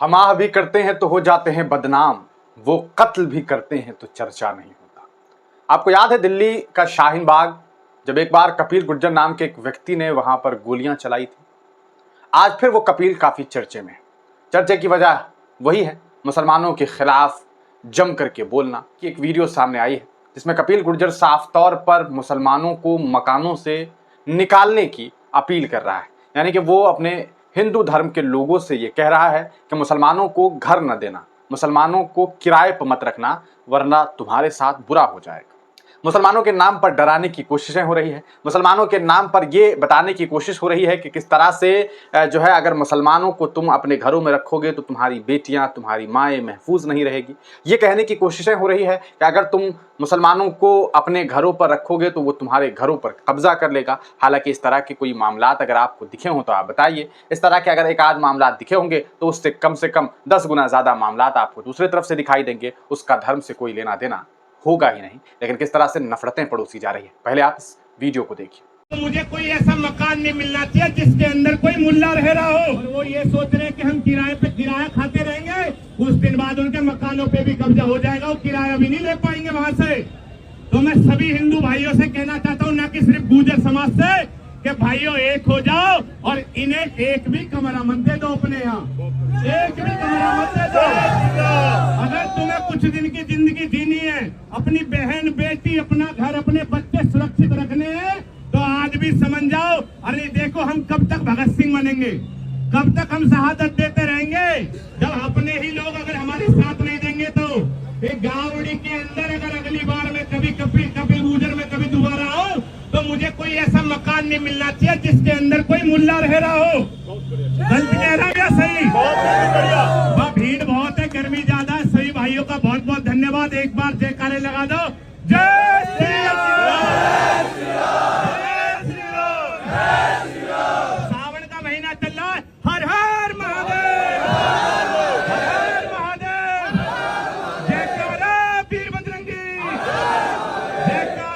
हमाह भी करते हैं तो हो जाते हैं बदनाम, वो कत्ल भी करते हैं तो चर्चा नहीं होता। आपको याद है दिल्ली का शाहीन बाग, जब एक बार कपिल गुर्जर नाम के एक व्यक्ति ने वहां पर गोलियां चलाई थी। आज फिर वो कपिल काफी चर्चे में है। चर्चे की वजह वही है, मुसलमानों के खिलाफ जम करके बोलना की एक वीडियो सामने आई है जिसमें कपिल गुर्जर साफ तौर पर मुसलमानों को मकानों से निकालने की अपील कर रहा है। यानी कि वो अपने हिंदू धर्म के लोगों से ये कह रहा है कि मुसलमानों को घर न देना, मुसलमानों को किराए पर मत रखना, वरना तुम्हारे साथ बुरा हो जाएगा। मुसलमानों के नाम पर डराने की कोशिशें हो रही है। मुसलमानों के नाम पर ये बताने की कोशिश हो रही है कि किस तरह से जो है, अगर मुसलमानों को तुम अपने घरों में रखोगे तो तुम्हारी बेटियां, तुम्हारी माएँ महफूज नहीं रहेगी। ये कहने की कोशिशें हो रही है कि अगर तुम मुसलमानों को अपने घरों पर रखोगे तो वो तुम्हारे घरों पर कब्जा कर लेगा। हालांकि इस तरह के कोई मामलात अगर आपको दिखे हों तो आप बताइए। इस तरह के अगर एक आध मामलात दिखे होंगे तो उससे कम 10 गुना ज़्यादा मामलात आपको दूसरी तरफ से दिखाई देंगे। उसका धर्म से कोई लेना देना होगा ही नहीं। लेकिन किस तरह से नफरतें पड़ोसी जा रही है, पहले आप इस वीडियो को देखिए। तो मुझे कोई ऐसा मकान नहीं मिलना चाहिए जिसके अंदर कोई मुल्ला रह रहा हो और वो ये सोच रहे कि हम किराए पे किराया खाते रहेंगे, कुछ दिन बाद उनके मकानों पे भी कब्जा हो जाएगा, वो किराया भी नहीं ले पाएंगे वहां से। तो मैं सभी हिंदू भाइयों से कहना चाहता हूँ, ना कि सिर्फ गुर्जर समाज से, कि भाइयों एक हो जाओ और इन्हें एक भी कमरा मत दे दो अपने यहाँ, एक भी कमरा मत दे दो। अगर तुम्हें कुछ दिन की जिंदगी जीनी है, अपनी बहन बेटी, अपना घर, अपने बच्चे सुरक्षित रखने हैं, तो आज भी समझ जाओ। अरे देखो, हम कब तक भगत सिंह बनेंगे, कब तक हम शहादत देते रहेंगे, जब अपने ही लोग अगर हमारे साथ नहीं देंगे। तो एक गावड़ी के अंदर अगर अगली बार में कभी कपिल गुर्जर में कभी दोबारा आओ तो मुझे कोई ऐसा मकान नहीं मिलना चाहिए जिसके अंदर कोई मुल्ला रह रहा हो। गलत कह रहा या सही? वह भीड़ बहुत है, गर्मी ज्यादा है। सभी भाइयों का बहुत बहुत धन्यवाद। एक बार जयकारे लगा दो, जय श्री राम। सावन का महीना चल रहा है, हर हर महादेव, हर हर महादेव, जयकारा वीर बजरंगी।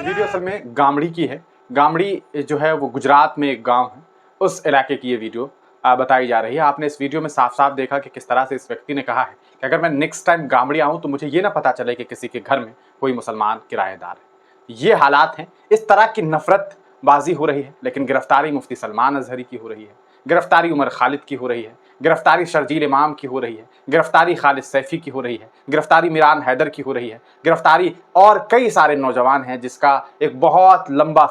वीडियो असल में गामड़ी की है। गामड़ी जो है वो गुजरात में एक गांव है, उस इलाके की ये वीडियो बताई जा रही है। आपने इस वीडियो में साफ साफ देखा कि किस तरह से इस व्यक्ति ने कहा है कि अगर मैं नेक्स्ट टाइम गामड़ी आऊँ तो मुझे ये ना पता चले कि किसी के घर में कोई मुसलमान किराएदार है। ये हालात हैं, इस तरह की नफरत बाजी हो रही है। लेकिन गिरफ्तारी मुफ्ती सलमान अजहरी की हो रही है, गिरफ्तारी उमर खालिद की हो रही है, गिरफ्तारी शर्जील इमाम की हो रही है, गिरफ्तारी खालिद सैफी की हो रही है, गिरफ्तारी मिरान हैदर की हो रही है, गिरफ्तारी और कई सारे नौजवान हैं जिसका एक बहुत लंबी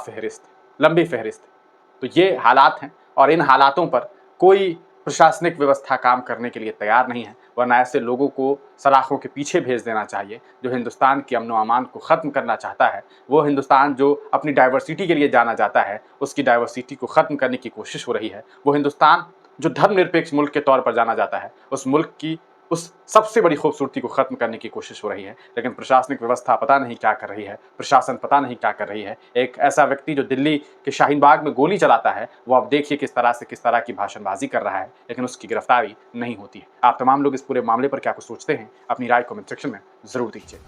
फहरिस्त है। तो ये हालात हैं और इन हालातों पर कोई प्रशासनिक व्यवस्था काम करने के लिए तैयार नहीं है, वरना ऐसे लोगों को सलाखों के पीछे भेज देना चाहिए। जो हिंदुस्तान की अमन व अमान को ख़त्म करना चाहता है, वो हिंदुस्तान जो अपनी डाइवर्सिटी के लिए जाना जाता है, उसकी डाइवर्सिटी को ख़त्म करने की कोशिश हो रही है। वो हिंदुस्तान जो धर्मनिरपेक्ष मुल्क के तौर पर जाना जाता है, उस मुल्क की उस सबसे बड़ी खूबसूरती को ख़त्म करने की कोशिश हो रही है। लेकिन प्रशासनिक व्यवस्था पता नहीं क्या कर रही है, प्रशासन पता नहीं क्या कर रही है। एक ऐसा व्यक्ति जो दिल्ली के शाहीन बाग में गोली चलाता है, वो आप देखिए किस तरह की भाषणबाजी कर रहा है, लेकिन उसकी गिरफ्तारी नहीं होती है। आप तमाम लोग इस पूरे मामले पर क्या कुछ सोचते हैं, अपनी राय कमेंट सेक्शन में ज़रूर दीजिए।